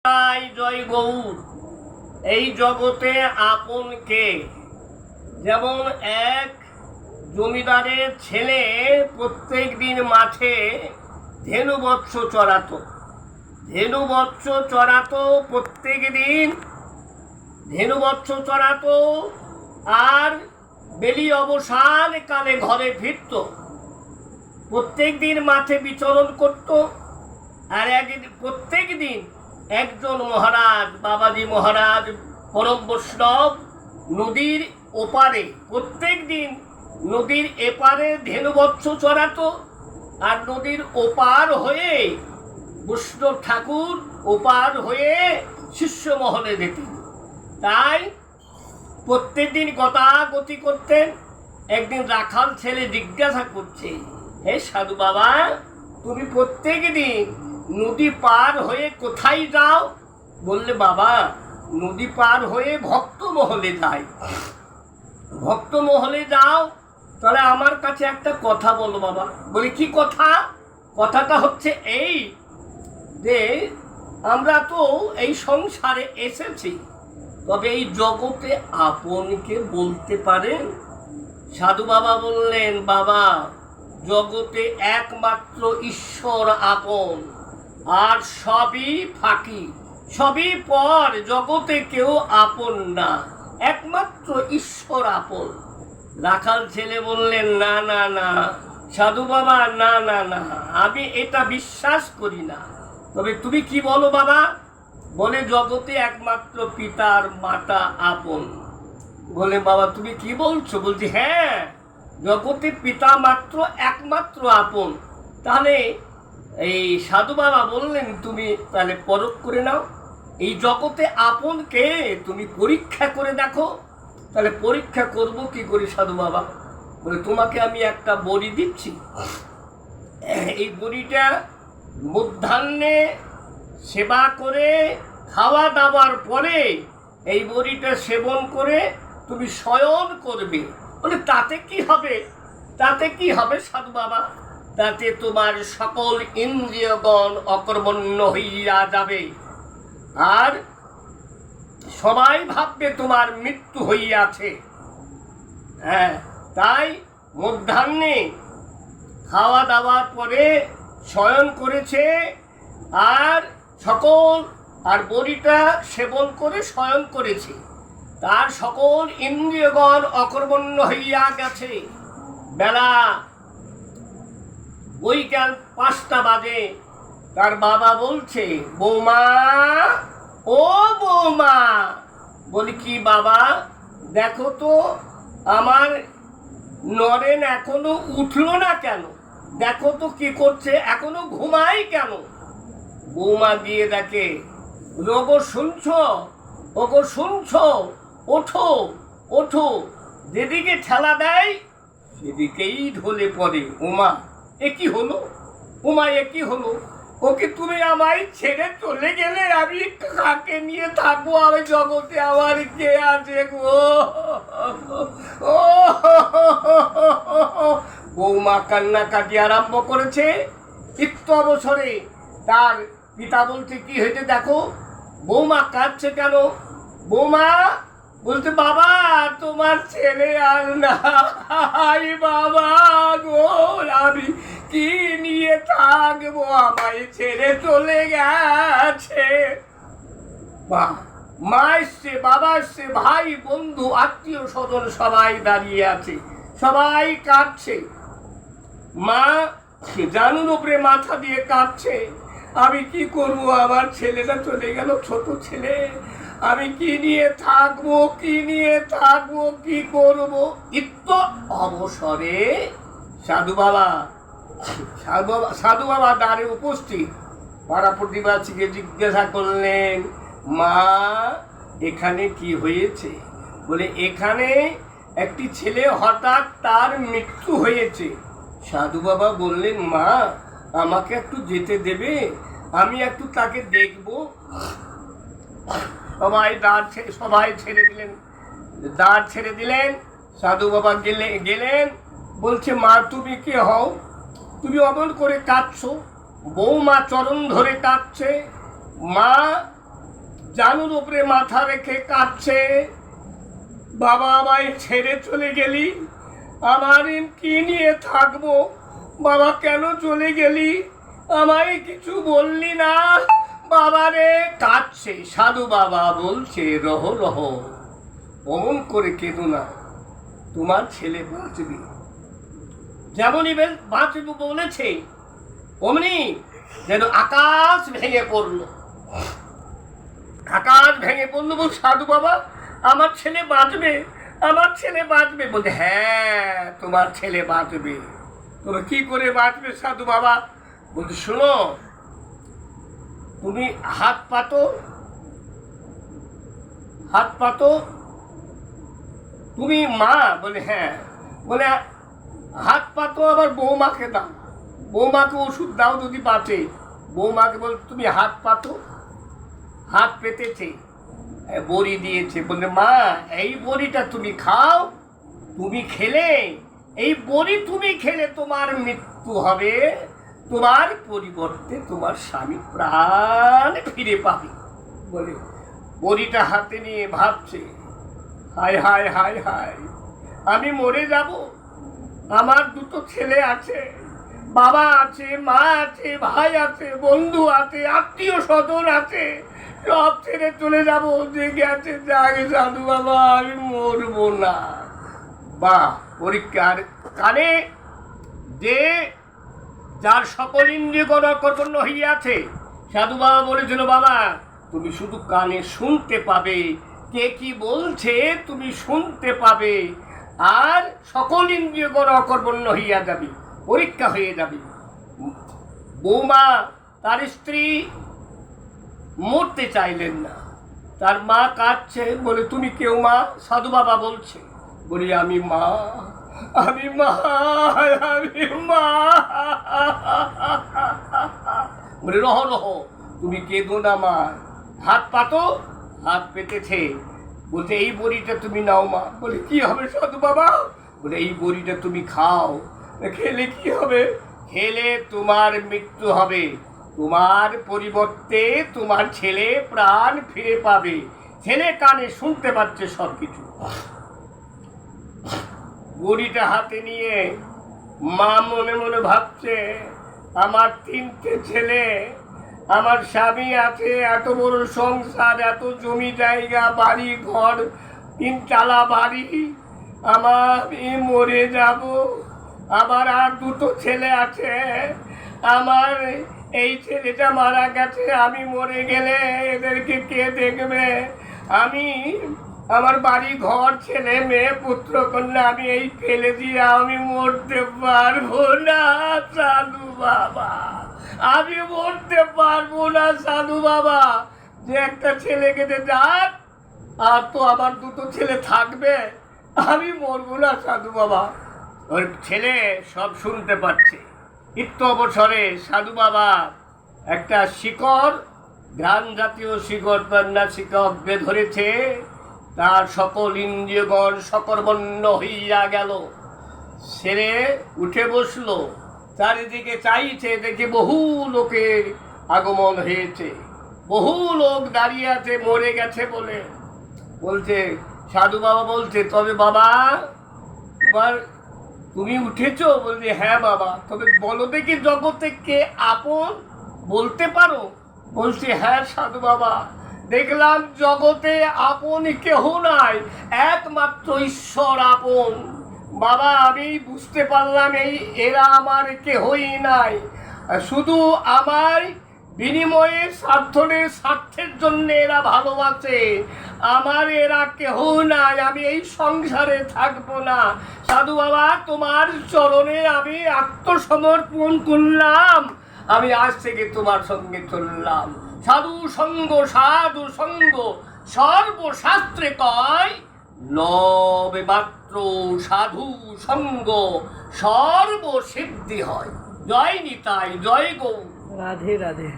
জয় গৌর। এই জগতে আপন কে? যেমন এক জমিদারের ছেলে প্রত্যেক দিন মাঠে ধেনু বৎস চড়াতো প্রত্যেক দিন ধেনু বৎস চড়াতো, আর বেলি অবসান কালে ঘরে ফিরত। প্রত্যেক দিন মাঠে বিচরণ করত। আর প্রত্যেক দিন একজন মহারাজ, বাবাজি মহারাজ পরম বৈষ্ণব, নদীর ওপারে প্রত্যেক দিন নদীর এপারে ধেনু বৎস চড়াতো, আর নদীর ওপার হয়ে বৈষ্ণব ঠাকুর ওপার হয়ে শিষ্য মহলে যেতেন। তাই প্রত্যেক দিন গতাগতি করতেন। একদিন রাখাল ছেলে জিজ্ঞাসা করছে, হে সাধু বাবা, তুমি প্রত্যেক দিন নদী পার হয়ে কোথায় যাও? বললে, বাবা, নদী পার হয়ে ভক্ত মহলে যাই। ভক্ত মহলে যাও? তাহলে আমার কাছে একটা কথা বলো বাবা। বলি, কি কথা? কথাটা হচ্ছে এই যে আমরা তো এই সংসারে এসেছি, তবে এই জগতে আপনকে বলতে পারেন? সাধু বাবা বললেন, বাবা, জগতে একমাত্র ঈশ্বর আপন, আর সবই ফাঁকি, সবই পর। জগতে কেউ আপন না, একমাত্র ঈশ্বর আপন। রাখাল ছেলে বললেন, না না না সাধু বাবা, না না না, আমি এটা বিশ্বাস করি না। তবে তুমি কি বলো বাবা? বলে, জগতে একমাত্র পিতার মাতা আপন। বলে, বাবা তুমি কি বলছো? বলছি, হ্যাঁ, জগতে পিতা মাত্র একমাত্র আপন। তাহলে এই সাধু বাবা বললেন, তুমি তাহলে পরখ করে নাও, এই জগতে আপন কে তুমি পরীক্ষা করে দেখো। তাহলে পরীক্ষা করব কি করে সাধু বাবা? বলে, তোমাকে আমি একটা বড়ি দিচ্ছি। এই বড়িটা মধ্যাহ্নে সেবা করে খাওয়া দাওয়ার পরে এই বড়িটা সেবন করে তুমি শয়ন করবে। বলে, তাতে কি হবে? তাতে কি হবে সাধু বাবা? তাতে তোমার সকল ইন্দ্রিয়গণ অকর্মণ্য হইয়া যাবে, আর সবাই ভাববে তোমার মৃত্যু হইয়াছে। হ্যাঁ, তাই মধ্যাহ্নে খাওয়া দাওয়ার পরে শয়ন করেছে, আর আর বড়িটা সেবন করে শয়ন করেছে, তার সকল ইন্দ্রিয়গণ অকর্মণ্য হইয়া গেছে। বেলা বৈকাল 5টা বাজে। তার বাবা বলছে, বৌমা, ও বৌমা। বলি, কি বাবা? দেখো তো আমার নরেন এখনো উঠলো না কেন? দেখো তো কি করছে, এখনো ঘুমাই কেন? বৌমা গিয়ে দেখে, ওগো শুনছো, ওগো শুনছো, ওঠো ওঠো। যেদিকে ঠেলা দেয় সেদিকেই ঢলে পড়ে। ওমা, এ কি হলো? ওমা, এ কি হলো? ওকে তুমি আমায় ছেড়ে চলে গেলে, আমি কাকে নিয়ে থাকবো? আমি জগতে আমার কে আছে গো? বৌমা কান্নাকাটি আরম্ভ করেছে। চিত্ত অবসরে তার পিতা বলছে, কি হয়েছে দেখো? বৌমা কাঁদছে কেন? বৌমা বলছে, বাবা, তোমার ছেলে আর নাই বাবা গো, আমি কি নিয়ে থাকবো? আমায় ছেড়ে চলে গেছে। মা এসছে, বাবা এসছে, ভাই বন্ধু আত্মীয় স্বজন সবাই দাঁড়িয়ে আছে, সবাই কাঁদছে। মা জানুর উপরে মাথা দিয়ে কাঁদছে। আমি কি করবো? আমার ছেলেটা চলে গেল, ছোট ছেলে, আমি কি নিয়ে থাকবো, কি নিয়ে থাকবো, কি করবো? ইত্য অবসরে সাধু বাবা দ্বারে উপস্থিত। পাড়া প্রতিবাসীকে জিজ্ঞাসা করলেন, মা, এখানে কি হয়েছে? বলে, এখানে একটি ছেলে হঠাৎ তার মৃত্যু হয়েছে। সাধু বাবা বললেন, মা, আমাকে একটু যেতে দেবে? আমি একটু তাকে দেখবো। সবাই ছেড়ে দিলেন, দ্বার ছেড়ে দিলেন। সাধু বাবা গেলেন। বলছে, মা, তুমি কে হও? তুমি অমন করে কাঁদছো? বৌমা চরণ ধরে কাঁদছে। মা জানুর উপরে মাথা রেখে কাঁদছে, বাবা আমায় ছেড়ে চলে গেলি, আমার কি নিয়ে থাকবো, বাবা কেন চলে গেলি, আমায় কিছু বললি না, বাবারে কাঁদছে। সাধু বাবা বলছে, রহ রহ, অমন করে কেঁদো না, তোমার ছেলে বাঁচবে। যেমনই বাঁচবে বলেছে অমনি যেন আকাশ ভেঙে পড়লো, আকাশ ভেঙে পড়লো। বল, সাধু বাবা আমার ছেলে বাঁচবে, আমার ছেলে বাঁচবে। বলছে, হ্যাঁ তোমার ছেলে বাঁচবে। তবে কি করে বাঁচবে সাধু বাবা? বলছে, শোনো, তুমি হাত পাতো, হাত পাতো, তুমি মা? বলে হ্যাঁ। বলে হাত পাতো, আবার বৌমাকে দাও, বৌমাকে ওষুধ দাও যদি বাঁচে। বৌমাকে বল, তুমি হাত পাতো। হাত পেতেছে, বড়ি দিয়েছে। বললে, মা এই বড়িটা তুমি খাও, তুমি খেলে, এই বড়ি তুমি খেলে তোমার মৃত্যু হবে, তোমার পরিবর্তে তোমার স্বামী প্রাণ ফিরে পাবে। বলে বড়িটা হাতে নিয়ে ভাবছে, হায় হায় হায় হায়, আমি মরে যাব, আমার দুটো ছেলে আছে, বাবা আছে, মা আছে, ভাই আছে, বন্ধু আছে, আত্মীয় স্বজন আছে, সব ছেড়ে চলে যাব, যে গেছে যাকে, সাধু বাবা আমি মরবো না। বা পরীক্ষার কানে যে যার সকল ইন্দ্রিয়গণ অকর্পণ্য হইয়াছে, সাধু বাবা বলেছিল, বাবা তুমি শুধু কানে শুনতে পাবে, কে কি বলছে তুমি শুনতে পাবে, আর সকল ইন্দ্রিয়গণ অকর্পণ্য হইয়া যাবে, পরীক্ষা হয়ে যাবে। বৌমা তার স্ত্রী মরতে চাইলেন না, তার মা কাঁদছে। বলে, তুমি কেউ মা? সাধু বাবা বলছে। বলি, আমি মা, আমি মা, আমি মা। বলে, রহ রহ, তুমি কেঁদো না মা, হাত পাতো। হাত পেতেছে। বলছে, এই বড়িটা তুমি নাও মা। বলে, কি হবে সাধু বাবা? বলে, এই বড়িটা তুমি খাও, খেলে কি হবে? খেলে তোমার মৃত্যু হবে, তোমার পরিবর্তে তোমার ছেলে প্রাণ ফিরে পাবে। ছেলে কানে শুনতে পাচ্ছে সব কিছু। বড়িটা হাতে নিয়ে মা মনে মনে ভাবছে, আমার তিনটে ছেলে, আমার স্বামী আছে, এত বড় সংসার, এত জমি জায়গা, বাড়ি ঘর, 3 তলা বাড়ি, আমি মরে যাব, আমার আর দুটো ছেলে আছে, আমার এই ছেলেটা মারা গেছে, আমি মরে গেলে এদেরকে কে দেখবে? আমি আমার বাড়ি ঘর, ছেলে মেয়ে, পুত্র কন্যা, আমি এই ফেলে দিয়ে আমি মরতে পারবো না সাধু বাবা, আমি মরতে পারবো না সাধু বাবা। যে একটা ছেলে কেটে যাক, আর তো আমার দুটো ছেলে থাকবে, আমি মরবো না সাধু বাবা। ওর ছেলে সব শুনতে পাচ্ছে। ইত্য অবসরে সাধু বাবা একটা শিকড়, ধ্যান জাতীয় শিকড়, পান্না শিকড় ধরেছে, তার সকল ইন্দ্রিয়গণ সকর্মণ্য হইয়া গেল। ছেড়ে উঠে বসলো, চারিদিকে চাইছে, দেখে বহু লোকের আগমন হয়েছে, বহু লোক দাঁড়িয়ে আছে মরে গেছে বলে। বলছে, সাধু বাবা বলছে, তবে বাবা তুমি উঠেছো? বলছে, হ্যাঁ বাবা। তবে বলো দেখি জগতে কে আপন, বলতে পারো? বলছে, হ্যাঁ সাধু বাবা, দেখলাম জগতে আপন কেহ নাই, একমাত্র ঈশ্বর আপন। বাবা আমি বুঝতে পারলাম, এরা আমার কেহই নাই, শুধু আমার বিনিময়ে স্বার্থের জন্য এরা ভালোবাসে, আমার এরা কেহ নাই, আমি এই সংসারে থাকবো না। সাধু বাবা তোমার চরণে আমি আত্মসমর্পণ করলাম, আমি আজ থেকে তোমার সঙ্গে চললাম। সাধু সঙ্গ, সাধু সঙ্গ, সর্বশাস্ত্রে কয়, লবে মাত্র সাধু সঙ্গ সর্বসিদ্ধি হয়। জয় নিতাই, জয় গৌ। রাধে রাধে।